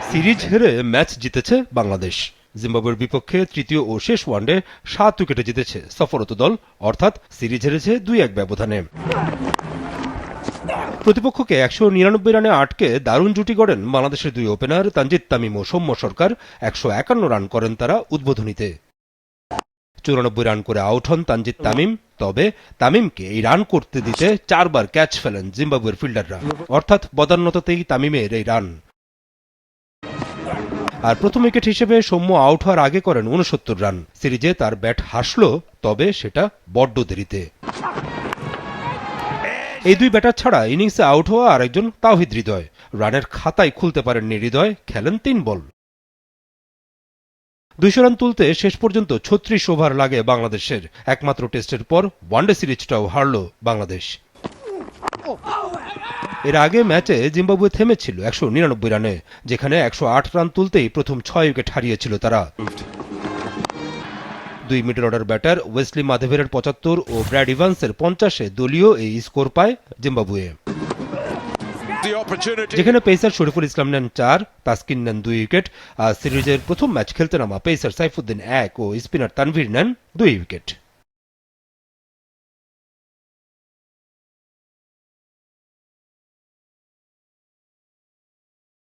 Series হেরে match জিতেছে বাংলাদেশ। জিম্বাবুয়ের বিপক্ষে তৃতীয় ও শেষ ওয়ানডে 7 উইকেটে জিতেছে সফররত দল, অর্থাৎ সিরিজ হেরেছে 2-1 ব্যবধানে। প্রতিপক্ষকে 199 রানে আটকে দারুণ জুটি গড়েন বাংলাদেশের দুই ওপেনার তানজিদ তামিম ও সৌম্য সরকার। 151 রান করেন তারা উদ্বোধনীতে। 94 রান করে আউট হন তানজিদ তামিম। তবে তামিমকে এই রান করতে দিতে 4 বার ক্যাচ ফেলেন জিম্বাবুয়ের ফিল্ডাররা, অর্থাৎ বদান্যতাতেই তামিমের এই রান। আর প্রথম উইকেট হিসেবে সৌম্য আউট হওয়ার আগে করেন 69 রান। সিরিজে তার ব্যাট হাসল, তবে সেটা বড্ড দেরিতে। এই দুই ব্যাটার ছাড়া ইনিংসে আউট হওয়া আরেকজন তাওহিদ হৃদয়। রানের খাতায় খুলতে পারেননি হৃদয়, খেলেন 3 বল। 200 রান তুলতে শেষ পর্যন্ত 36 ওভার লাগে বাংলাদেশের। একমাত্র টেস্টের পর ওয়ানডে সিরিজটাও হারল বাংলাদেশ। এর আগে ম্যাচে জিম্বাবুয়ে থেমেছিল 199 রানে, যেখানে 108 রান তুলতেই প্রথম 6 উইকেট হারিয়েছিল তারা। দুই মিডল অর্ডার ব্যাটার ওয়েসলি মাধেভেরের 75 ও ব্র্যাড ইভান্সের 50-এ দলীয় এই স্কোর পায় জিম্বাবুয়ে। যেখানে পেসার শরীফুল ইসলাম নেন 4, তাসকিন নেন 2 উইকেট। আর সিরিজের প্রথম ম্যাচ খেলতে নামা পেসার সাইফুদ্দিন 1 ও স্পিনার তানভীর নেন 2 উইকেট।